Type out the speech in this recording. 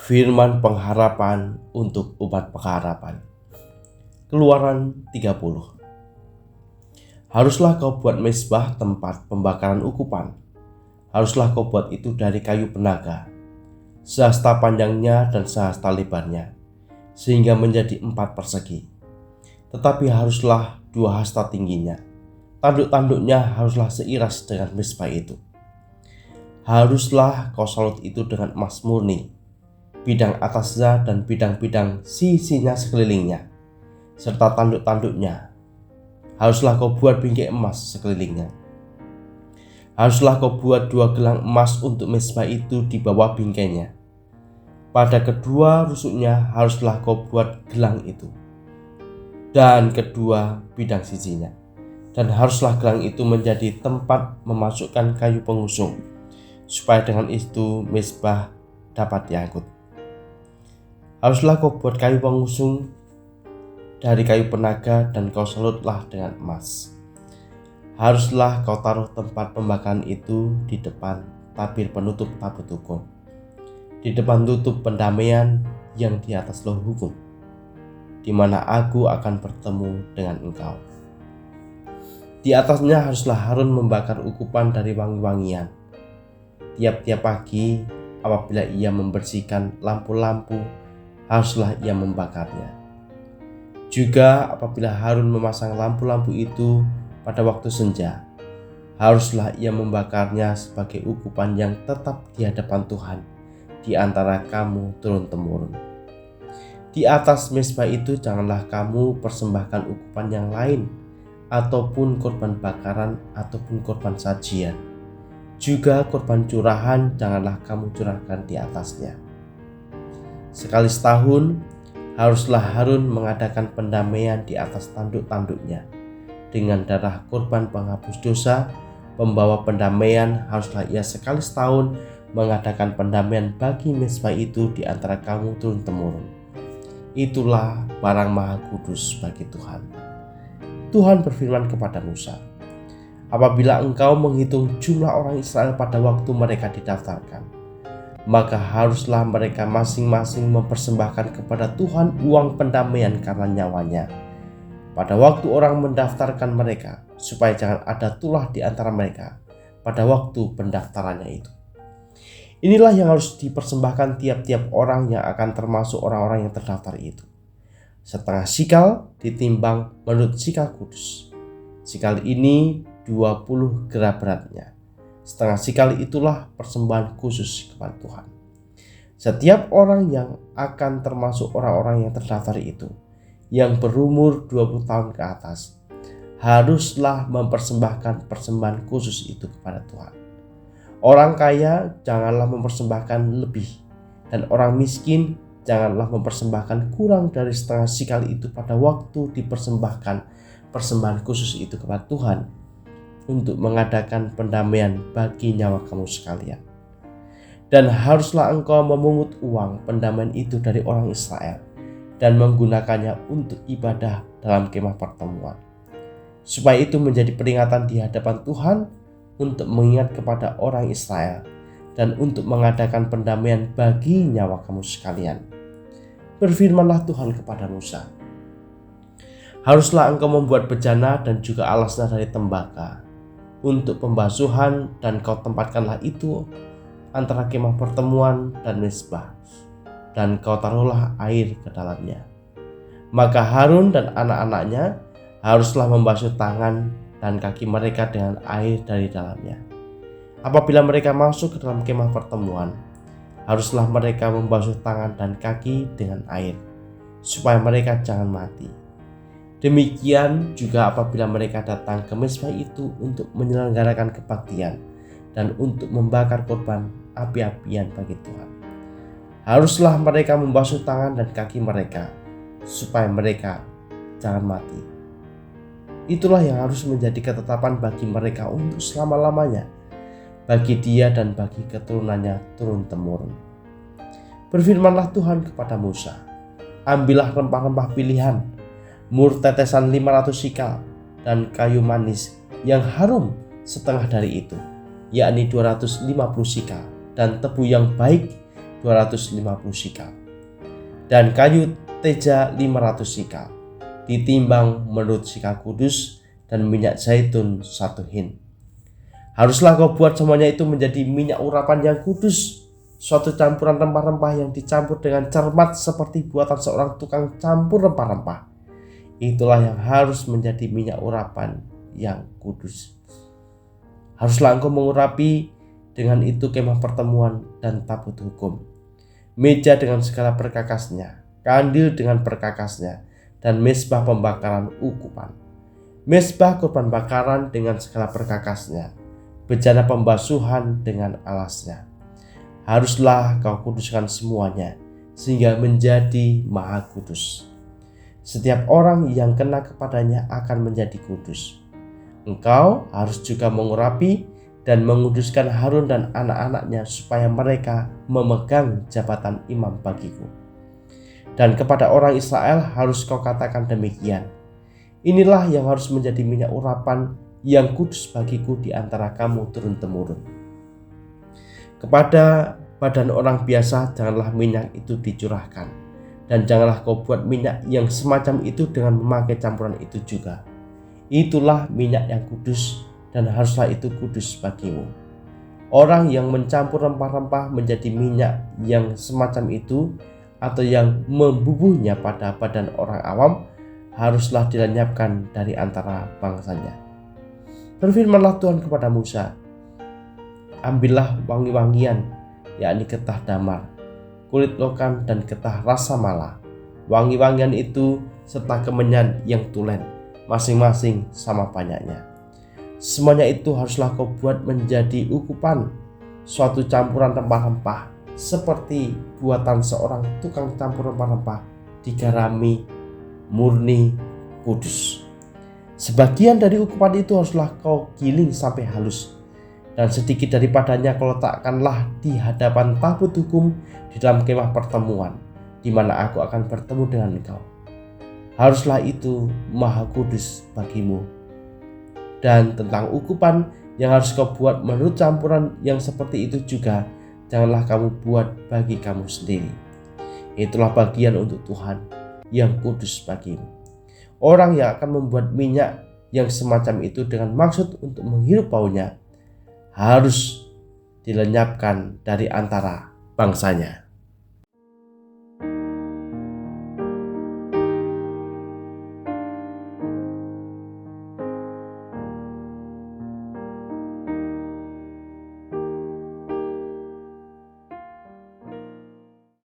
Firman pengharapan untuk umat pengharapan. Keluaran 30. Haruslah kau buat mezbah tempat pembakaran ukupan. Haruslah kau buat itu dari kayu penaga, sehasta panjangnya dan sehasta lebarnya, sehingga menjadi 4 persegi. Tetapi haruslah 2 hasta tingginya. Tanduk-tanduknya haruslah seiras dengan mezbah itu. Haruslah kau salut itu dengan emas murni, bidang atasnya dan bidang-bidang sisinya sekelilingnya, serta tanduk-tanduknya. Haruslah kau buat bingkai emas sekelilingnya. Haruslah kau buat 2 gelang emas untuk mezbah itu di bawah bingkainya. Pada kedua rusuknya haruslah kau buat gelang itu, dan kedua bidang sisinya. Dan haruslah gelang itu menjadi tempat memasukkan kayu pengusung, supaya dengan itu mezbah dapat diangkut. Haruslah kau buat kayu pengusung dari kayu penaga, dan kau salutlah dengan emas. Haruslah kau taruh tempat pembakaran itu di depan tabir penutup tabut hukum, di depan tutup pendamaian yang di atas loh hukum, di mana aku akan bertemu dengan engkau. Di atasnya haruslah Harun membakar ukupan dari wangi-wangian. Tiap-tiap pagi apabila ia membersihkan lampu-lampu, haruslah ia membakarnya. Juga apabila Harun memasang lampu-lampu itu pada waktu senja, haruslah ia membakarnya sebagai ukupan yang tetap di hadapan Tuhan di antara kamu turun-temurun. Di atas mezbah itu janganlah kamu persembahkan ukupan yang lain, ataupun korban bakaran ataupun korban sajian. Juga korban curahan janganlah kamu curahkan di atasnya. Sekali setahun haruslah Harun mengadakan pendamaian di atas tanduk-tanduknya dengan darah korban penghapus dosa. Pembawa pendamaian haruslah ia sekali setahun mengadakan pendamaian bagi mezbah itu di antara kamu turun-temurun. Itulah barang maha kudus bagi Tuhan. Tuhan berfirman kepada Musa, apabila engkau menghitung jumlah orang Israel pada waktu mereka didaftarkan, maka haruslah mereka masing-masing mempersembahkan kepada Tuhan uang pendamaian karena nyawanya pada waktu orang mendaftarkan mereka, supaya jangan ada tulah di antara mereka pada waktu pendaftarannya itu. Inilah yang harus dipersembahkan tiap-tiap orang yang akan termasuk orang-orang yang terdaftar itu. Setengah sikal ditimbang menurut sikal kudus. Sikal ini 20 gera beratnya. Setengah sikal itulah persembahan khusus kepada Tuhan. Setiap orang yang akan termasuk orang-orang yang terdaftar itu, yang berumur 20 tahun ke atas, haruslah mempersembahkan persembahan khusus itu kepada Tuhan. Orang kaya janganlah mempersembahkan lebih, dan orang miskin janganlah mempersembahkan kurang dari setengah sikal itu pada waktu dipersembahkan persembahan khusus itu kepada Tuhan untuk mengadakan pendamaian bagi nyawa kamu sekalian. Dan haruslah engkau memungut uang pendamaian itu dari orang Israel dan menggunakannya untuk ibadah dalam kemah pertemuan, supaya itu menjadi peringatan di hadapan Tuhan untuk mengingat kepada orang Israel dan untuk mengadakan pendamaian bagi nyawa kamu sekalian. Berfirmanlah Tuhan kepada Musa, haruslah engkau membuat bejana dan juga alasnya dari tembaka untuk pembasuhan, dan kau tempatkanlah itu antara kemah pertemuan dan mezbah, dan kau taruhlah air ke dalamnya. Maka Harun dan anak-anaknya haruslah membasuh tangan dan kaki mereka dengan air dari dalamnya. Apabila mereka masuk ke dalam kemah pertemuan, haruslah mereka membasuh tangan dan kaki dengan air, supaya mereka jangan mati. Demikian juga apabila mereka datang ke mezbah itu untuk menyelenggarakan kebaktian dan untuk membakar korban api-apian bagi Tuhan, haruslah mereka membasuh tangan dan kaki mereka, supaya mereka jangan mati. Itulah yang harus menjadi ketetapan bagi mereka untuk selama-lamanya, bagi dia dan bagi keturunannya turun-temurun. Berfirmanlah Tuhan kepada Musa, ambillah rempah-rempah pilihan, mur tetesan 500 sikal, dan kayu manis yang harum setengah dari itu, yakni 250 sikal, dan tebu yang baik 250 sikal, dan kayu teja 500 sikal, ditimbang menurut sikal kudus, dan minyak zaitun 1 hin. Haruslah kau buat semuanya itu menjadi minyak urapan yang kudus, suatu campuran rempah-rempah yang dicampur dengan cermat seperti buatan seorang tukang campur rempah-rempah. Itulah yang harus menjadi minyak urapan yang kudus. Haruslah engkau mengurapi dengan itu kemah pertemuan dan tabut hukum, meja dengan segala perkakasnya, kandil dengan perkakasnya, dan mezbah pembakaran ukupan, mezbah kurban bakaran dengan segala perkakasnya, bejana pembasuhan dengan alasnya. Haruslah kau kuduskan semuanya, sehingga menjadi maha kudus. Setiap orang yang kena kepadanya akan menjadi kudus. Engkau harus juga mengurapi dan menguduskan Harun dan anak-anaknya supaya mereka memegang jabatan imam bagiku. Dan kepada orang Israel harus kau katakan demikian: inilah yang harus menjadi minyak urapan yang kudus bagiku di antara kamu turun-temurun. Kepada badan orang biasa janganlah minyak itu dicurahkan, dan janganlah kau buat minyak yang semacam itu dengan memakai campuran itu juga. Itulah minyak yang kudus, dan haruslah itu kudus bagimu. Orang yang mencampur rempah-rempah menjadi minyak yang semacam itu, atau yang membubuhnya pada badan orang awam, haruslah dilenyapkan dari antara bangsanya. Berfirmanlah Tuhan kepada Musa: ambillah wangi-wangian, yakni getah damar, kulit lokan, dan getah rasa mala, wangi-wangian itu serta kemenyan yang tulen, masing-masing sama banyaknya. Semuanya itu haruslah kau buat menjadi ukupan, suatu campuran rempah-rempah, seperti buatan seorang tukang campur rempah-rempah, digarami, murni, kudus. Sebagian dari ukupan itu haruslah kau giling sampai halus, dan sedikit daripadanya kau letakkanlah di hadapan tabut hukum di dalam kemah pertemuan, di mana aku akan bertemu dengan engkau. Haruslah itu maha kudus bagimu. Dan tentang ukupan yang harus kau buat menurut campuran yang seperti itu juga, janganlah kamu buat bagi kamu sendiri. Itulah bagian untuk Tuhan yang kudus bagimu. Orang yang akan membuat minyak yang semacam itu dengan maksud untuk menghirup baunya harus dilenyapkan dari antara bangsanya.